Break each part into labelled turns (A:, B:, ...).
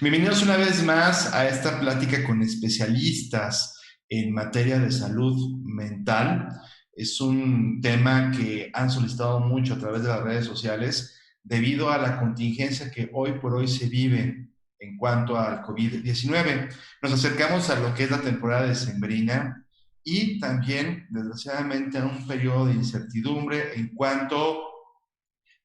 A: Bienvenidos una vez más a esta plática con especialistas en materia de salud mental. Es un tema que han solicitado mucho a través de las redes sociales debido a la contingencia que hoy por hoy se vive en cuanto al COVID-19. Nos acercamos a lo que es la temporada decembrina y también, desgraciadamente, a un periodo de incertidumbre en cuanto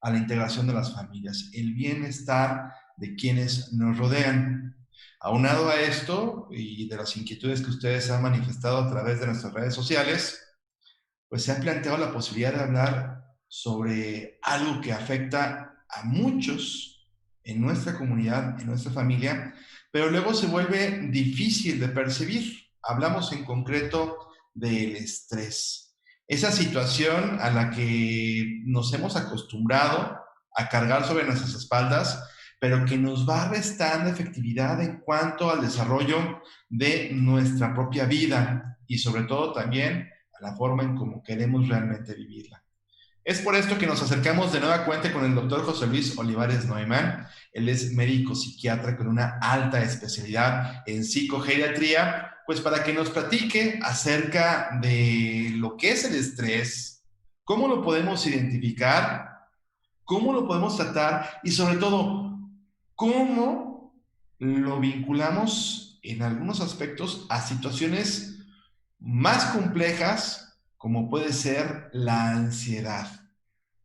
A: a la integración de las familias, el bienestar de quienes nos rodean. Aunado a esto y de las inquietudes que ustedes han manifestado a través de nuestras redes sociales, pues se ha planteado la posibilidad de hablar sobre algo que afecta a muchos en nuestra comunidad, en nuestra familia, pero luego se vuelve difícil de percibir. Hablamos en concreto del estrés. Esa situación a la que nos hemos acostumbrado a cargar sobre nuestras espaldas, pero que nos va restando efectividad en cuanto al desarrollo de nuestra propia vida y sobre todo también a la forma en cómo queremos realmente vivirla. Es por esto que nos acercamos de nueva cuenta con el doctor José Luis Olivares Neumann. Él es médico psiquiatra con una alta especialidad en psicogeriatría, pues para que nos platique acerca de lo que es el estrés, cómo lo podemos identificar, cómo lo podemos tratar y sobre todo, cómo lo vinculamos en algunos aspectos a situaciones más complejas como puede ser la ansiedad.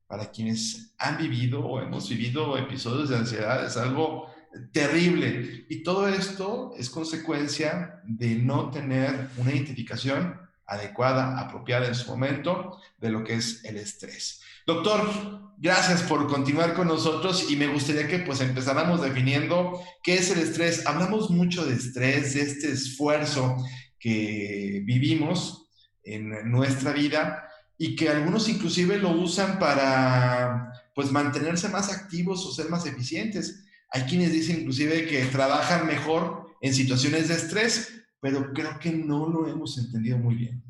A: Para quienes han vivido o hemos vivido episodios de ansiedad es algo terrible y todo esto es consecuencia de no tener una identificación adecuada, apropiada en su momento de lo que es el estrés. Doctor, gracias por continuar con nosotros y me gustaría que pues empezáramos definiendo qué es el estrés. Hablamos mucho de estrés, de este esfuerzo que vivimos en nuestra vida y que algunos inclusive lo usan para pues mantenerse más activos o ser más eficientes. Hay quienes dicen inclusive que trabajan mejor en situaciones de estrés, pero creo que no lo hemos entendido muy bien.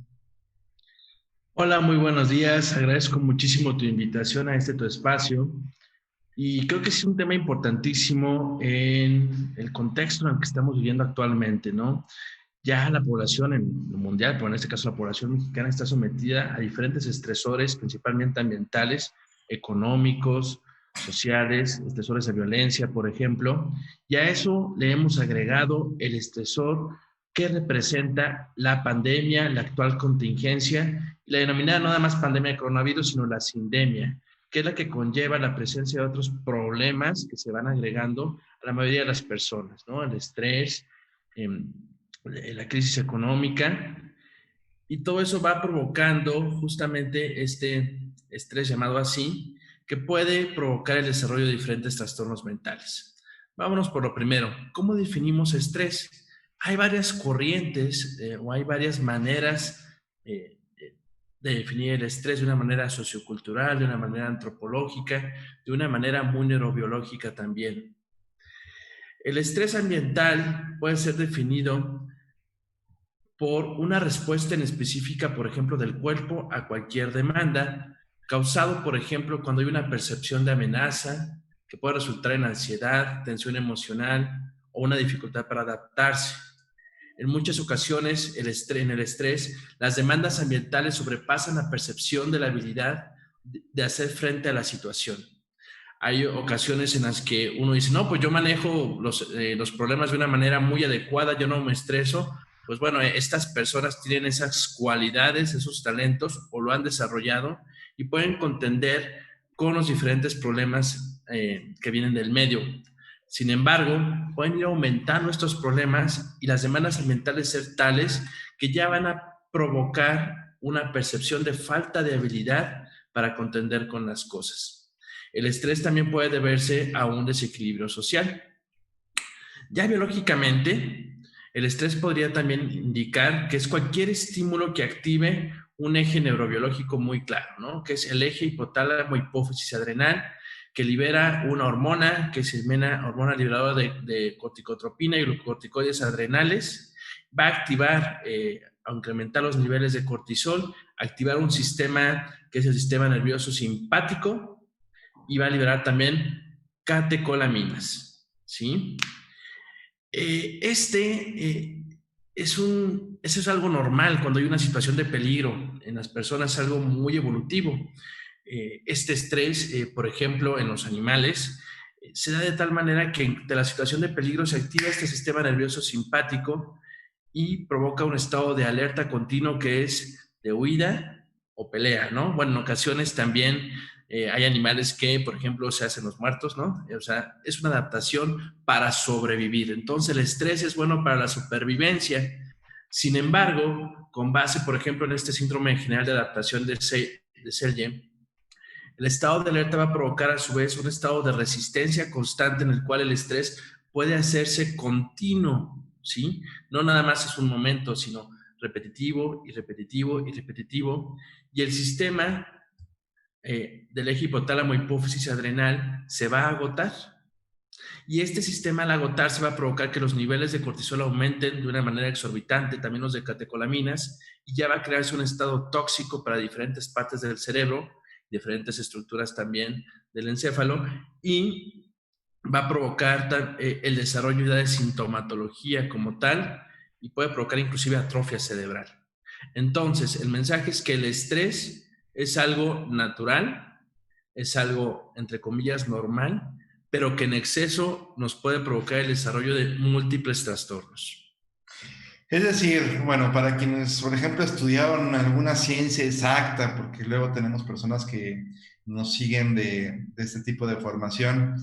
B: Hola, muy buenos días. Agradezco muchísimo tu invitación a tu espacio y creo que es un tema importantísimo en el contexto en el que estamos viviendo actualmente, ¿no? Ya la población mundial, pero en este caso la población mexicana está sometida a diferentes estresores, principalmente ambientales, económicos, sociales, estresores de violencia, por ejemplo, y a eso le hemos agregado el estresor que representa la pandemia, la actual contingencia, y la denominada no nada más pandemia de coronavirus, sino la sindemia, que es la que conlleva la presencia de otros problemas que se van agregando a la mayoría de las personas, ¿no? El estrés, la crisis económica, y todo eso va provocando justamente este estrés llamado así, que puede provocar el desarrollo de diferentes trastornos mentales. Vámonos por lo primero. ¿Cómo definimos estrés? Hay varias corrientes o hay varias maneras de definir el estrés de una manera sociocultural, de una manera antropológica, de una manera muy neurobiológica también. El estrés ambiental puede ser definido por una respuesta en específica, por ejemplo, del cuerpo a cualquier demanda, causado, por ejemplo, cuando hay una percepción de amenaza que puede resultar en ansiedad, tensión emocional o una dificultad para adaptarse. En muchas ocasiones, en el estrés, las demandas ambientales sobrepasan la percepción de la habilidad de hacer frente a la situación. Hay ocasiones en las que uno dice, no, pues yo manejo los problemas de una manera muy adecuada, yo no me estreso. Pues bueno, estas personas tienen esas cualidades, esos talentos, o lo han desarrollado y pueden contender con los diferentes problemas que vienen del medio. Sin embargo, pueden ir aumentando estos problemas y las demandas ambientales ser tales que ya van a provocar una percepción de falta de habilidad para contender con las cosas. El estrés también puede deberse a un desequilibrio social. Ya biológicamente, el estrés podría también indicar que es cualquier estímulo que active un eje neurobiológico muy claro, ¿no? Que es el eje hipotálamo hipófisis adrenal, que libera una hormona, que se llama hormona liberadora de corticotropina y glucocorticoides adrenales. Va a activar, a incrementar los niveles de cortisol, activar un sistema que es el sistema nervioso simpático y va a liberar también catecolaminas, ¿sí? Eso es algo normal cuando hay una situación de peligro en las personas, es algo muy evolutivo. Este estrés, por ejemplo, en los animales, se da de tal manera que de la situación de peligro se activa este sistema nervioso simpático y provoca un estado de alerta continuo que es de huida o pelea, ¿no? Bueno, en ocasiones también hay animales que, por ejemplo, se hacen los muertos, ¿no? O sea, es una adaptación para sobrevivir. Entonces, el estrés es bueno para la supervivencia. Sin embargo, con base, por ejemplo, en este síndrome general de adaptación de Selye, el estado de alerta va a provocar a su vez un estado de resistencia constante en el cual el estrés puede hacerse continuo, ¿sí? No nada más es un momento, sino repetitivo y repetitivo y repetitivo. Y el sistema del eje hipotálamo, hipófisis adrenal se va a agotar. Y este sistema al agotarse va a provocar que los niveles de cortisol aumenten de una manera exorbitante, también los de catecolaminas, y ya va a crearse un estado tóxico para diferentes partes del cerebro, diferentes estructuras también del encéfalo, y va a provocar el desarrollo ya de sintomatología como tal, y puede provocar inclusive atrofia cerebral. Entonces, el mensaje es que el estrés es algo natural, es algo, entre comillas, normal, pero que en exceso nos puede provocar el desarrollo de múltiples trastornos.
A: Es decir, bueno, para quienes, por ejemplo, estudiaron alguna ciencia exacta, porque luego tenemos personas que nos siguen de este tipo de formación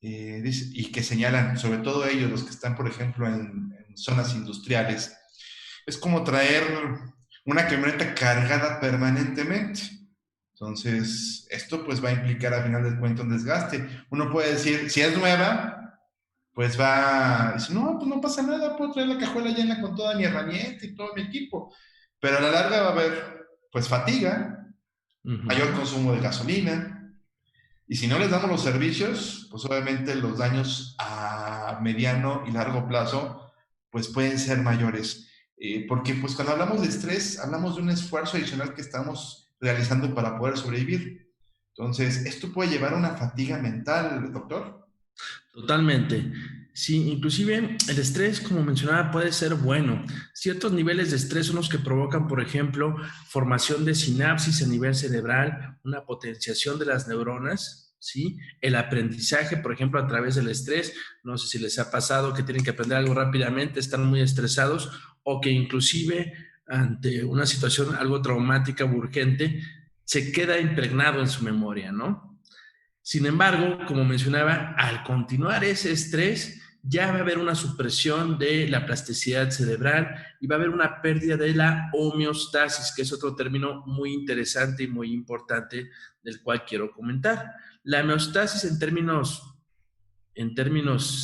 A: y que señalan, sobre todo ellos, los que están, por ejemplo, en zonas industriales, es como traer una camioneta cargada permanentemente. Entonces, esto pues va a implicar a final de cuentas un desgaste. Uno puede decir, si es nueva, pues va, dice, no, pues no pasa nada, puedo traer la cajuela llena con toda mi herramienta y todo mi equipo. Pero a la larga va a haber, pues, fatiga, mayor consumo de gasolina. Y si no les damos los servicios, pues obviamente los daños a mediano y largo plazo, pues pueden ser mayores. Porque pues cuando hablamos de estrés, hablamos de un esfuerzo adicional que estamos realizando para poder sobrevivir. Entonces, esto puede llevar a una fatiga mental, doctor.
B: Totalmente. Sí, inclusive el estrés, como mencionaba, puede ser bueno. Ciertos niveles de estrés son los que provocan, por ejemplo, formación de sinapsis a nivel cerebral, una potenciación de las neuronas, ¿sí? El aprendizaje, por ejemplo, a través del estrés. No sé si les ha pasado que tienen que aprender algo rápidamente, están muy estresados o que inclusive ante una situación algo traumática o urgente, se queda impregnado en su memoria, ¿no? Sin embargo, como mencionaba, al continuar ese estrés, ya va a haber una supresión de la plasticidad cerebral y va a haber una pérdida de la homeostasis, que es otro término muy interesante y muy importante del cual quiero comentar. La homeostasis en términos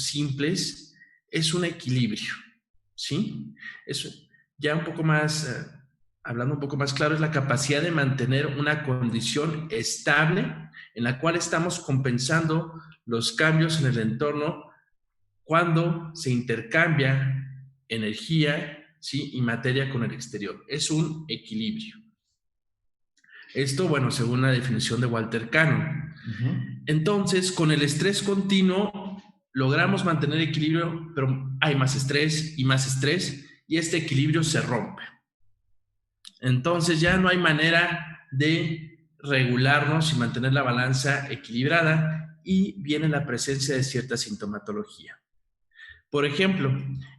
B: simples es un equilibrio, ¿sí? Es ya un poco más, hablando un poco más claro, es la capacidad de mantener una condición estable en la cual estamos compensando los cambios en el entorno cuando se intercambia energía, ¿sí? Y materia con el exterior. Es un equilibrio. Esto, bueno, según la definición de Walter Cannon. Entonces, con el estrés continuo, logramos mantener equilibrio, pero hay más estrés y este equilibrio se rompe. Entonces, ya no hay manera de regularnos y mantener la balanza equilibrada y viene la presencia de cierta sintomatología. Por ejemplo,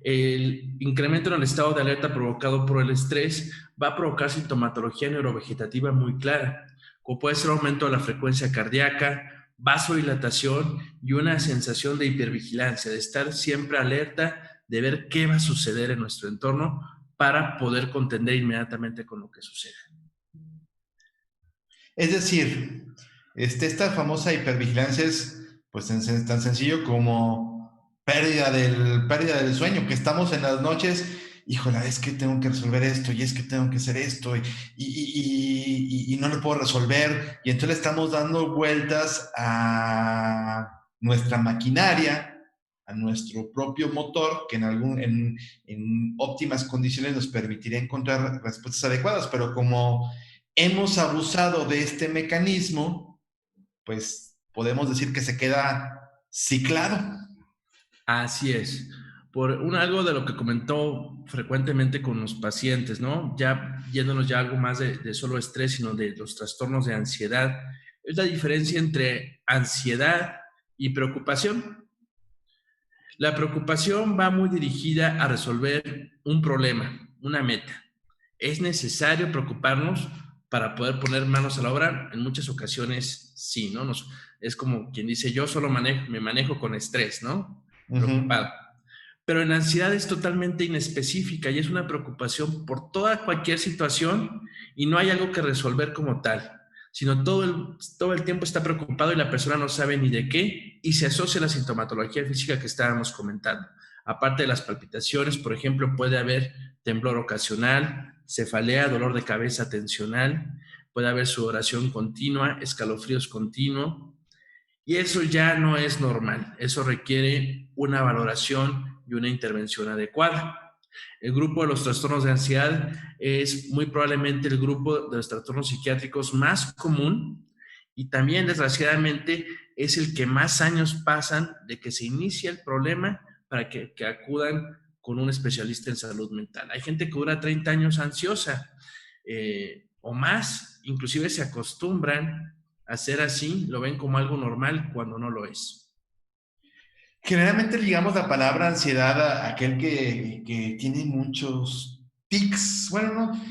B: el incremento en el estado de alerta provocado por el estrés va a provocar sintomatología neurovegetativa muy clara, como puede ser aumento de la frecuencia cardíaca, vasodilatación y una sensación de hipervigilancia, de estar siempre alerta, de ver qué va a suceder en nuestro entorno para poder contender inmediatamente con lo que sucede.
A: Es decir, esta famosa hipervigilancia es pues tan sencillo como pérdida del sueño, que estamos en las noches, híjole, es que tengo que resolver esto y es que tengo que hacer esto y no lo puedo resolver y entonces le estamos dando vueltas a nuestra maquinaria, a nuestro propio motor, que en óptimas condiciones nos permitiría encontrar respuestas adecuadas, pero como hemos abusado de este mecanismo, pues podemos decir que se queda ciclado.
B: Así es. algo de lo que comentó frecuentemente con los pacientes, ¿no? Ya yéndonos ya algo más de solo estrés, sino de los trastornos de ansiedad, es la diferencia entre ansiedad y preocupación. La preocupación va muy dirigida a resolver un problema, una meta. ¿Es necesario preocuparnos para poder poner manos a la obra? En muchas ocasiones sí, ¿no? Es como quien dice, yo solo me manejo con estrés, ¿no?
A: Ujú.
B: Preocupado. Pero en ansiedad es totalmente inespecífica y es una preocupación por cualquier situación y no hay algo que resolver como tal, sino todo el tiempo está preocupado y la persona no sabe ni de qué y se asocia a la sintomatología física que estábamos comentando. Aparte de las palpitaciones, por ejemplo, puede haber temblor ocasional, cefalea, dolor de cabeza tensional, puede haber sudoración continua, escalofríos continuos, y eso ya no es normal, eso requiere una valoración y una intervención adecuada. El grupo de los trastornos de ansiedad es muy probablemente el grupo de los trastornos psiquiátricos más común y también desgraciadamente es el que más años pasan de que se inicia el problema para que acudan con un especialista en salud mental. Hay gente que dura 30 años ansiosa o más, inclusive se acostumbran a ser así, lo ven como algo normal cuando no lo es.
A: Generalmente ligamos la palabra ansiedad a aquel que tiene muchos tics. Bueno, no,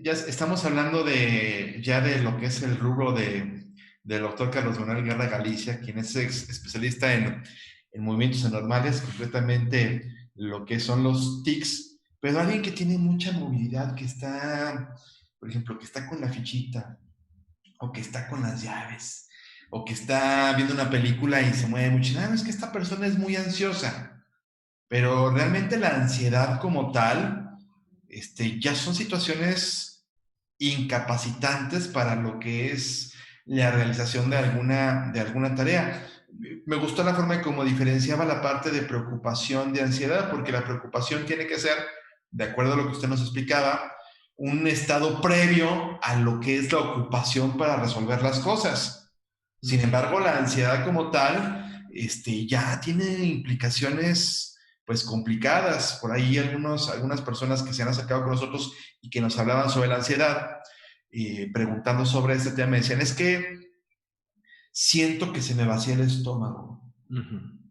A: ya estamos hablando ya de lo que es el rubro del doctor Carlos Manuel Guerra Galicia, quien es especialista en movimientos anormales, concretamente lo que son los tics, pero alguien que tiene mucha movilidad, que está, por ejemplo, que está con la fichita, o que está con las llaves, o que está viendo una película y se mueve mucho. No, es que esta persona es muy ansiosa, pero realmente la ansiedad como tal, ya son situaciones incapacitantes para lo que es la realización de alguna tarea. Me gustó la forma en cómo diferenciaba la parte de preocupación de ansiedad, porque la preocupación tiene que ser, de acuerdo a lo que usted nos explicaba, un estado previo a lo que es la ocupación para resolver las cosas. Sin embargo, la ansiedad como tal, ya tiene implicaciones pues complicadas. Por ahí algunas personas que se han acercado con nosotros y que nos hablaban sobre la ansiedad, preguntando sobre este tema, me decían, es que siento que se me vacía el estómago,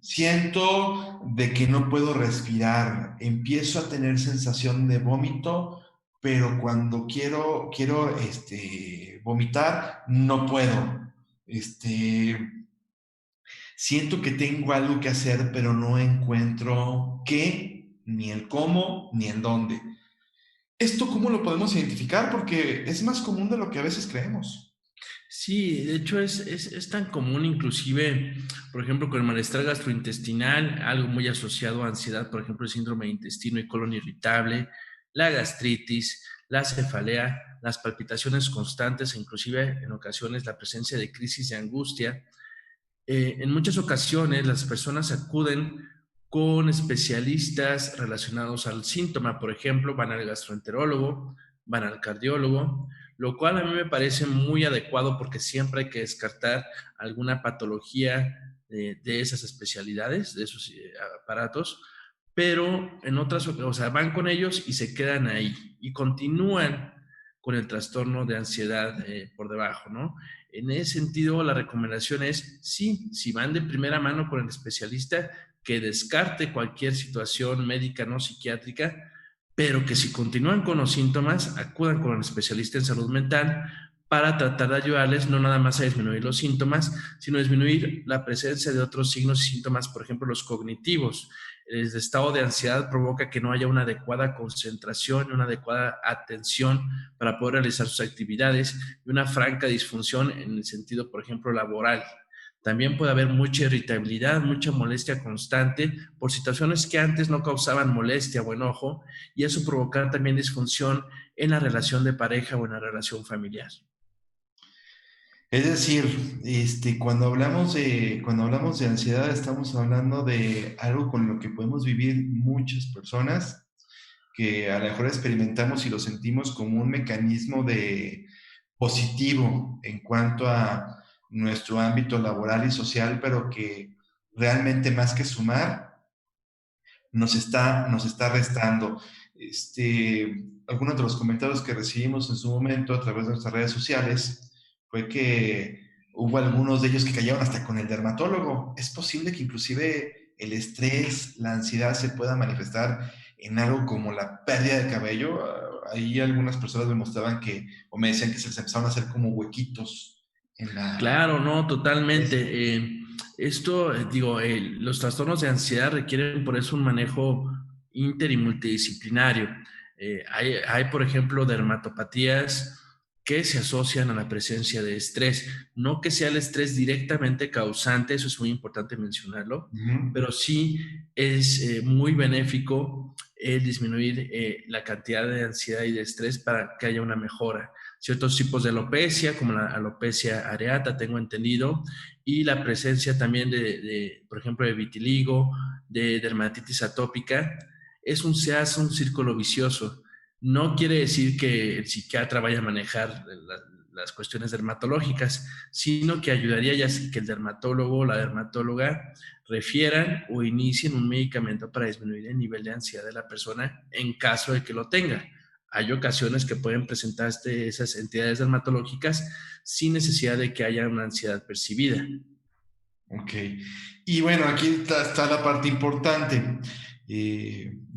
A: siento de que no puedo respirar, empiezo a tener sensación de vómito, pero cuando quiero vomitar, no puedo. Siento que tengo algo que hacer, pero no encuentro qué, ni el cómo, ni el dónde. ¿Esto cómo lo podemos identificar? Porque es más común de lo que a veces creemos.
B: Sí, de hecho es tan común inclusive, por ejemplo, con el malestar gastrointestinal, algo muy asociado a ansiedad, por ejemplo, el síndrome de intestino y colon irritable, la gastritis, la cefalea, las palpitaciones constantes e inclusive en ocasiones la presencia de crisis de angustia. En muchas ocasiones las personas acuden con especialistas relacionados al síntoma, por ejemplo, van al gastroenterólogo, van al cardiólogo, lo cual a mí me parece muy adecuado porque siempre hay que descartar alguna patología de esas especialidades, de esos aparatos, pero en otras, o sea, van con ellos y se quedan ahí y continúan con el trastorno de ansiedad por debajo, ¿no? En ese sentido, la recomendación es, sí, si van de primera mano con el especialista, que descarte cualquier situación médica no psiquiátrica, pero que si continúan con los síntomas, acudan con el especialista en salud mental para tratar de ayudarles no nada más a disminuir los síntomas, sino a disminuir la presencia de otros signos y síntomas, por ejemplo, los cognitivos. El estado de ansiedad provoca que no haya una adecuada concentración, una adecuada atención para poder realizar sus actividades y una franca disfunción en el sentido, por ejemplo, laboral. También puede haber mucha irritabilidad, mucha molestia constante por situaciones que antes no causaban molestia o enojo, y eso provocar también disfunción en la relación de pareja o en la relación familiar.
A: Es decir, cuando hablamos de ansiedad, estamos hablando de algo con lo que podemos vivir muchas personas, que a lo mejor experimentamos y lo sentimos como un mecanismo de positivo en cuanto a nuestro ámbito laboral y social, pero que realmente más que sumar, nos está restando. Algunos de los comentarios que recibimos en su momento a través de nuestras redes sociales fue que hubo algunos de ellos que cayeron hasta con el dermatólogo. Es posible que inclusive el estrés, la ansiedad se pueda manifestar en algo como la pérdida de cabello. Ahí algunas personas me mostraban que, o me decían que se les empezaron a hacer como huequitos en la...
B: Claro, no, totalmente. Esto, digo, los trastornos de ansiedad requieren por eso un manejo inter y multidisciplinario. Por ejemplo, dermatopatías que se asocian a la presencia de estrés. No que sea el estrés directamente causante, eso es muy importante mencionarlo,
A: Ujú.
B: pero sí es muy benéfico el disminuir la cantidad de ansiedad y de estrés para que haya una mejora. Ciertos tipos de alopecia, como la alopecia areata, tengo entendido, y la presencia también por ejemplo, de vitiligo, de dermatitis atópica, se hace un círculo vicioso. No quiere decir que el psiquiatra vaya a manejar las cuestiones dermatológicas, sino que ayudaría ya que el dermatólogo o la dermatóloga refieran o inicien un medicamento para disminuir el nivel de ansiedad de la persona en caso de que lo tenga. Hay ocasiones que pueden presentarse esas entidades dermatológicas sin necesidad de que haya una ansiedad percibida.
A: Ok. Y bueno, aquí está la parte importante.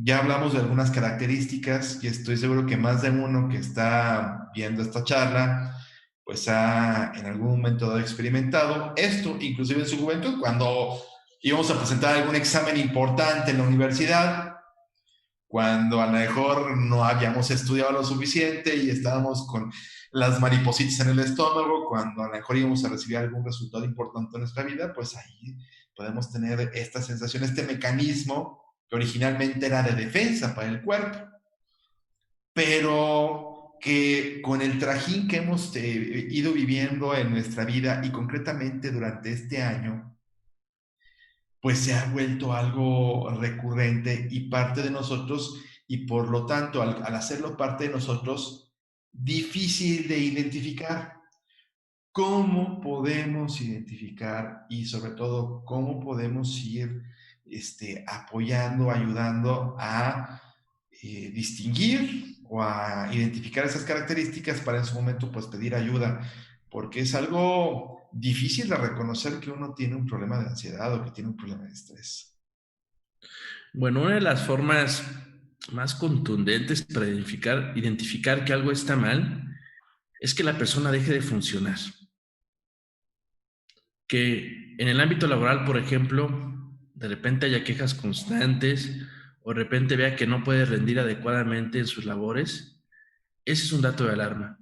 A: Ya hablamos de algunas características y estoy seguro que más de uno que está viendo esta charla, pues ha en algún momento dado experimentado esto, inclusive en su juventud, cuando íbamos a presentar algún examen importante en la universidad, cuando a lo mejor no habíamos estudiado lo suficiente y estábamos con las maripositas en el estómago, cuando a lo mejor íbamos a recibir algún resultado importante en nuestra vida, pues ahí podemos tener esta sensación, este mecanismo que originalmente era de defensa para el cuerpo, pero que con el trajín que hemos ido viviendo en nuestra vida y concretamente durante este año, pues se ha vuelto algo recurrente y parte de nosotros y por lo tanto al hacerlo parte de nosotros, difícil de identificar. ¿Cómo podemos identificar y sobre todo cómo podemos ir apoyando, ayudando a distinguir o a identificar esas características para en su momento pues pedir ayuda? Porque es algo difícil de reconocer que uno tiene un problema de ansiedad o que tiene un problema de estrés.
B: Bueno, una de las formas más contundentes para identificar que algo está mal es que la persona deje de funcionar. Que en el ámbito laboral, por ejemplo, de repente haya quejas constantes o de repente vea que no puede rendir adecuadamente en sus labores, ese es un dato de alarma.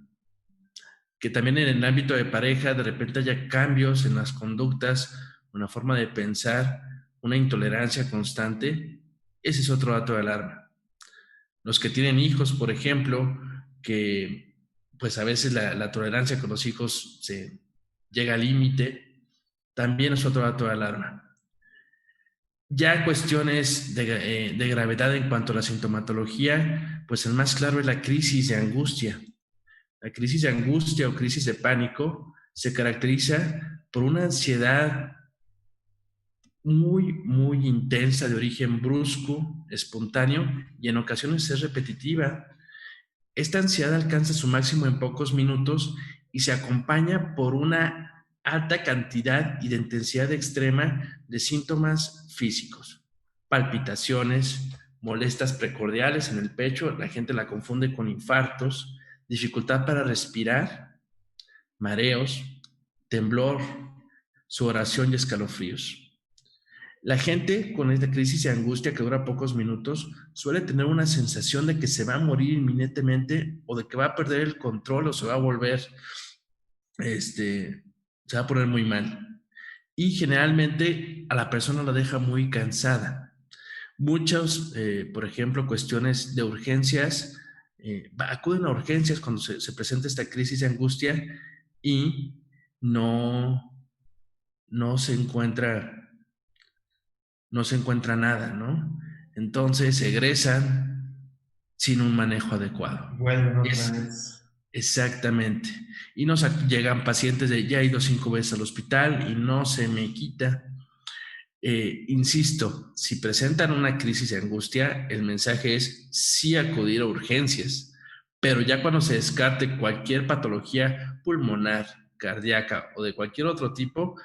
B: Que también en el ámbito de pareja de repente haya cambios en las conductas, una forma de pensar, una intolerancia constante, ese es otro dato de alarma. Los que tienen hijos, por ejemplo, que pues a veces la tolerancia con los hijos se llega al límite, también es otro dato de alarma. Ya cuestiones de gravedad en cuanto a la sintomatología, pues el más claro es la crisis de angustia. La crisis de angustia o crisis de pánico se caracteriza por una ansiedad muy, muy intensa de origen brusco, espontáneo y en ocasiones es repetitiva. Esta ansiedad alcanza su máximo en pocos minutos y se acompaña por una alta cantidad y de intensidad extrema de síntomas físicos, palpitaciones, molestias precordiales en el pecho, la gente la confunde con infartos, dificultad para respirar, mareos, temblor, sudoración y escalofríos. La gente con esta crisis de angustia que dura pocos minutos suele tener una sensación de que se va a morir inminentemente o de que va a perder el control o se va a volver, se va a poner muy mal. Y generalmente a la persona la deja muy cansada. Muchos, por ejemplo, cuestiones de urgencias, acuden a urgencias cuando se presenta esta crisis de angustia y no, no se encuentra no se encuentra nada, ¿no? Entonces egresan sin un manejo adecuado.
A: Vuelven otra
B: Es
A: vez.
B: exactamente. Y nos llegan pacientes de ya he ido 5 veces al hospital y no se me quita. Insisto, si presentan una crisis de angustia, el mensaje es sí acudir a urgencias, pero ya cuando se descarte cualquier patología pulmonar, cardíaca o de cualquier otro tipo,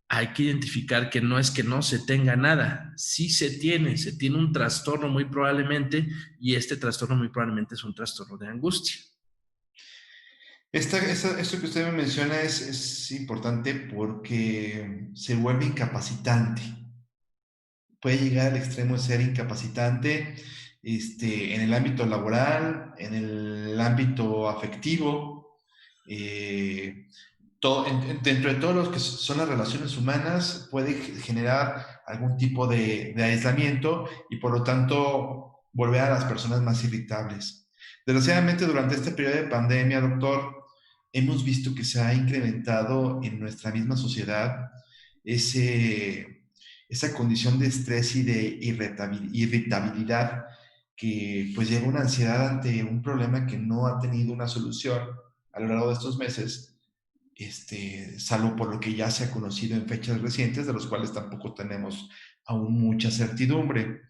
B: hay que identificar que no es que no se tenga nada, sí se tiene un trastorno muy probablemente, y este trastorno muy probablemente es un trastorno de angustia.
A: Esto que usted me menciona es importante porque se vuelve incapacitante. Puede llegar al extremo de ser incapacitante en el ámbito laboral, en el ámbito afectivo, eh, dentro de todo lo que son las relaciones humanas, puede generar algún tipo de aislamiento y por lo tanto volver a las personas más irritables. Desgraciadamente, durante este periodo de pandemia, doctor, hemos visto que se ha incrementado en nuestra misma sociedad ese, esa condición de estrés y de irritabilidad que pues lleva una ansiedad ante un problema que no ha tenido una solución a lo largo de estos meses, salvo por lo que ya se ha conocido en fechas recientes, de los cuales tampoco tenemos aún mucha certidumbre.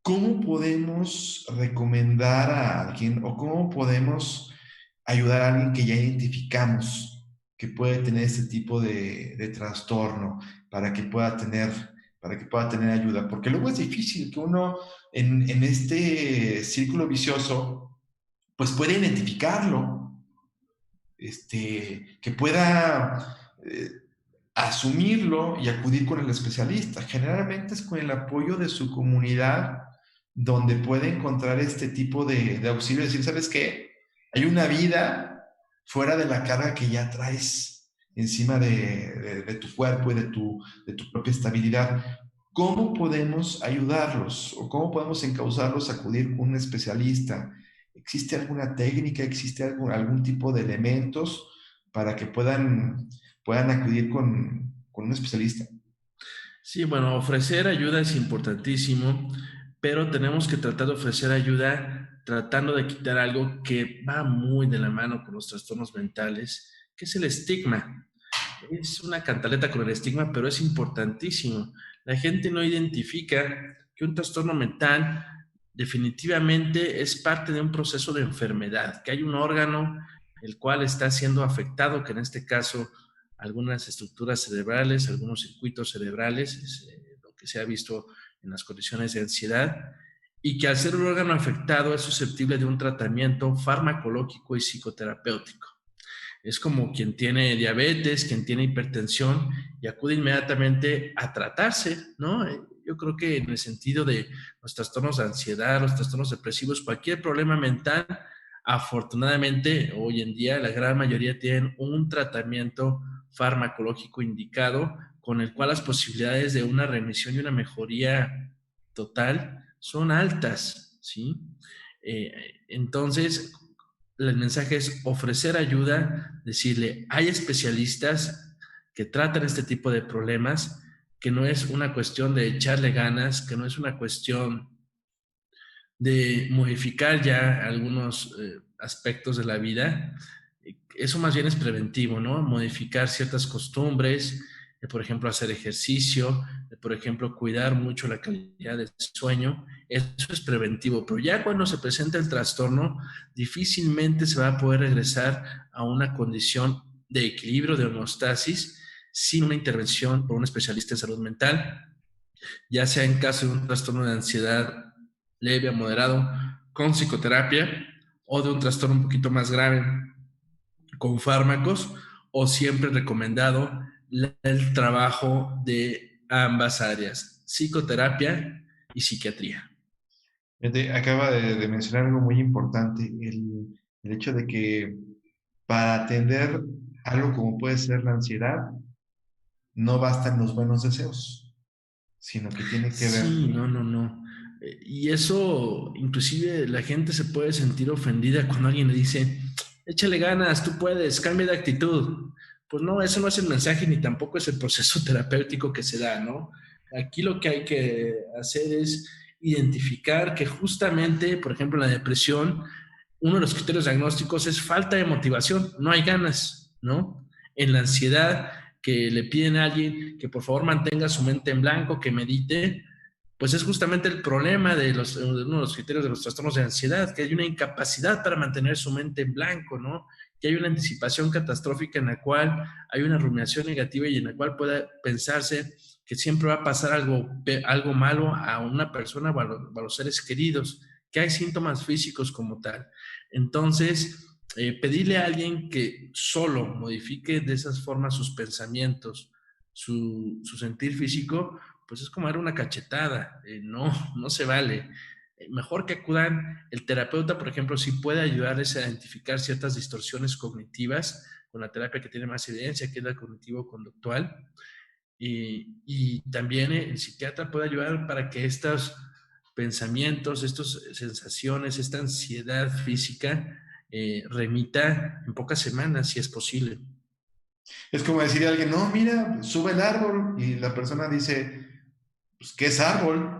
A: ¿Cómo podemos recomendar a alguien o cómo podemos ayudar a alguien que ya identificamos que puede tener este tipo de trastorno para que pueda tener, para que pueda tener ayuda? Porque luego es difícil que uno en este círculo vicioso pues pueda identificarlo, que pueda asumirlo y acudir con el especialista. Generalmente es con el apoyo de su comunidad donde puede encontrar este tipo de auxilio y decir, ¿sabes qué? Hay una vida fuera de la carga que ya traes encima de tu cuerpo y de tu propia estabilidad. ¿Cómo podemos ayudarlos o cómo podemos encauzarlos a acudir con un especialista? ¿Existe alguna técnica, existe algún tipo de elementos para que puedan acudir con un especialista?
B: Sí, bueno, ofrecer ayuda es importantísimo, pero tenemos que tratar de ofrecer ayuda tratando de quitar algo que va muy de la mano con los trastornos mentales, que es el estigma. Es una cantaleta con el estigma, pero es importantísimo. La gente no identifica que un trastorno mental definitivamente es parte de un proceso de enfermedad, que hay un órgano el cual está siendo afectado, que en este caso algunas estructuras cerebrales, algunos circuitos cerebrales, es lo que se ha visto en las condiciones de ansiedad, y que al ser un órgano afectado es susceptible de un tratamiento farmacológico y psicoterapéutico. Es como quien tiene diabetes, quien tiene hipertensión y acude inmediatamente a tratarse, ¿no? Yo creo que en el sentido de los trastornos de ansiedad, los trastornos depresivos, cualquier problema mental, afortunadamente hoy en día la gran mayoría tienen un tratamiento farmacológico indicado con el cual las posibilidades de una remisión y una mejoría total son altas, ¿sí? Entonces, el mensaje es ofrecer ayuda, decirle, hay especialistas que tratan este tipo de problemas, que no es una cuestión de echarle ganas, que no es una cuestión de modificar ya algunos aspectos de la vida. Eso más bien es preventivo, ¿no? Modificar ciertas costumbres, por ejemplo, hacer ejercicio, por ejemplo, cuidar mucho la calidad del sueño. Eso es preventivo, pero ya cuando se presenta el trastorno, difícilmente se va a poder regresar a una condición de equilibrio, de homeostasis, sin una intervención por un especialista en salud mental, ya sea en caso de un trastorno de ansiedad leve a moderado con psicoterapia, o de un trastorno un poquito más grave con fármacos, o siempre recomendado el trabajo de ambas áreas, psicoterapia y psiquiatría.
A: Acaba de mencionar algo muy importante, el hecho de que para atender algo como puede ser la ansiedad, no bastan los buenos deseos, sino que tiene que ver.
B: Sí, no. Y eso, inclusive la gente se puede sentir ofendida cuando alguien le dice, échale ganas, tú puedes, cambia de actitud. Pues no, eso no es el mensaje ni tampoco es el proceso terapéutico que se da, ¿no? Aquí lo que hay que hacer es identificar que justamente, por ejemplo, en la depresión, uno de los criterios diagnósticos es falta de motivación, no hay ganas, ¿no? En la ansiedad que le piden a alguien que por favor mantenga su mente en blanco, que medite, pues es justamente el problema de uno de los criterios de los trastornos de ansiedad, que hay una incapacidad para mantener su mente en blanco, ¿no? Que hay una anticipación catastrófica en la cual hay una rumiación negativa y en la cual puede pensarse que siempre va a pasar algo malo a una persona o a los seres queridos, que hay síntomas físicos como tal. Entonces, pedirle a alguien que solo modifique de esas formas sus pensamientos, su sentir físico, pues es como dar una cachetada, no se vale. Mejor que acudan, el terapeuta, por ejemplo, sí puede ayudarles a identificar ciertas distorsiones cognitivas con la terapia que tiene más evidencia, que es la cognitivo-conductual, y también el psiquiatra puede ayudar para que estos pensamientos, estas sensaciones, esta ansiedad física remita en pocas semanas, si es posible.
A: Es como decir a alguien, no, mira, sube el árbol, y la persona dice, pues, ¿qué es árbol?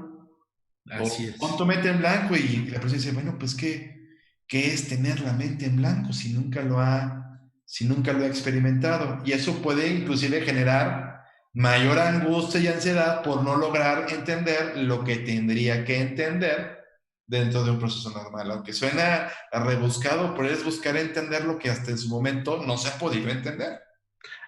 B: Así es.
A: Pon tu mente en blanco, y la persona dice, bueno, pues, ¿qué es tener la mente en blanco si nunca lo ha experimentado? Y eso puede inclusive generar mayor angustia y ansiedad por no lograr entender lo que tendría que entender dentro de un proceso normal. Aunque suena rebuscado, pero es buscar entender lo que hasta en su momento no se ha podido entender.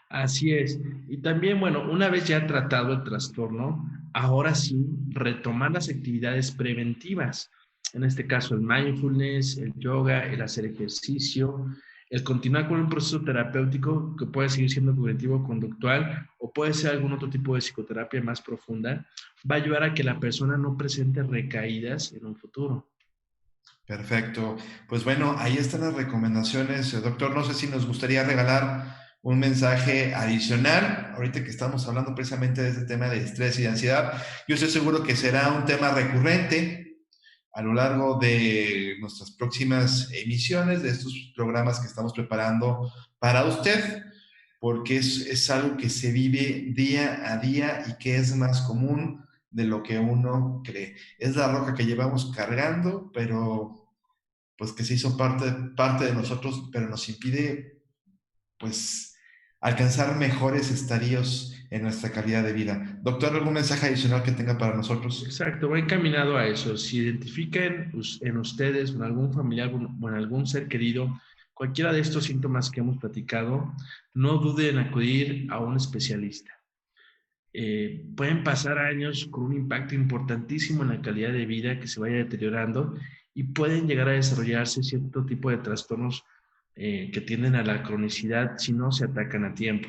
B: Así es. Y también, bueno, una vez ya tratado el trastorno, ahora sí retomar las actividades preventivas. En este caso, el mindfulness, el yoga, el hacer ejercicio, el continuar con un proceso terapéutico que puede seguir siendo cognitivo-conductual o puede ser algún otro tipo de psicoterapia más profunda, va a ayudar a que la persona no presente recaídas en un futuro.
A: Perfecto. Pues bueno, ahí están las recomendaciones. Doctor, no sé si nos gustaría regalar un mensaje adicional, ahorita que estamos hablando precisamente de este tema de estrés y de ansiedad. Yo estoy seguro que será un tema recurrente a lo largo de nuestras próximas emisiones de estos programas que estamos preparando para usted, porque es algo que se vive día a día y que es más común de lo que uno cree. Es la roca que llevamos cargando, pero pues que se hizo parte de nosotros, pero nos impide pues alcanzar mejores estadios en nuestra calidad de vida. Doctor, ¿algún mensaje adicional que tenga para nosotros?
B: Exacto, va encaminado a eso. Si identifican en ustedes o en algún familiar o en algún ser querido cualquiera de estos síntomas que hemos platicado, no duden en acudir a un especialista. Pueden pasar años con un impacto importantísimo en la calidad de vida que se vaya deteriorando y pueden llegar a desarrollarse cierto tipo de trastornos que tienden a la cronicidad si no se atacan a tiempo.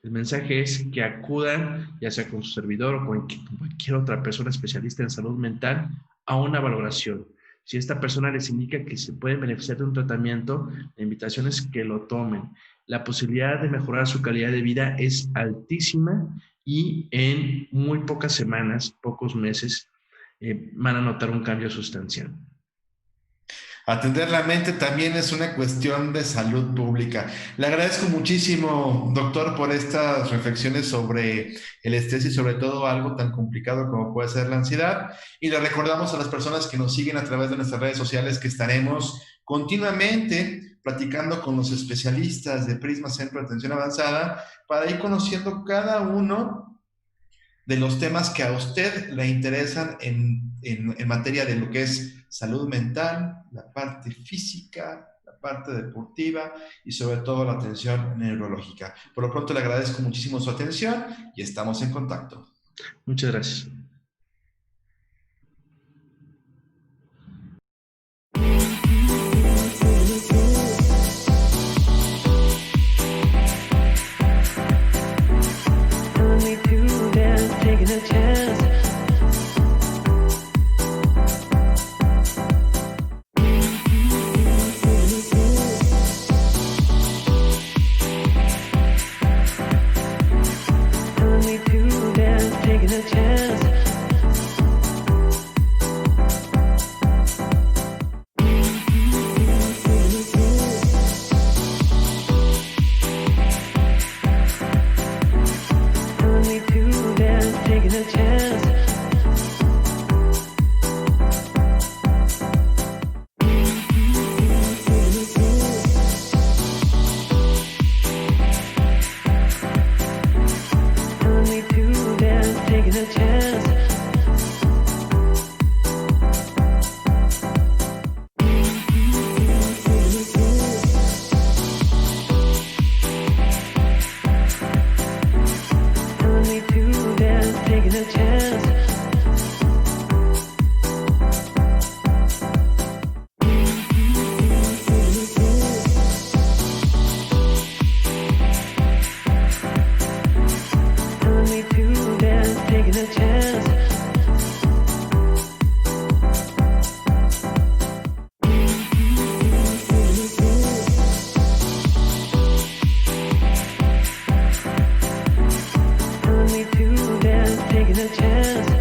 B: El mensaje es que acudan, ya sea con su servidor o con cualquier otra persona especialista en salud mental, a una valoración. Si esta persona les indica que se pueden beneficiar de un tratamiento, la invitación es que lo tomen. La posibilidad de mejorar su calidad de vida es altísima y en muy pocas semanas, pocos meses, van a notar un cambio sustancial.
A: Atender la mente también es una cuestión de salud pública. Le agradezco muchísimo, doctor, por estas reflexiones sobre el estrés y sobre todo algo tan complicado como puede ser la ansiedad. Y le recordamos a las personas que nos siguen a través de nuestras redes sociales que estaremos continuamente platicando con los especialistas de Prisma Centro de Atención Avanzada para ir conociendo cada uno de los temas que a usted le interesan en materia de lo que es salud mental, la parte física, la parte deportiva y sobre todo la atención neurológica. Por lo pronto le agradezco muchísimo su atención y estamos en contacto.
B: Muchas gracias.
C: taking a chance.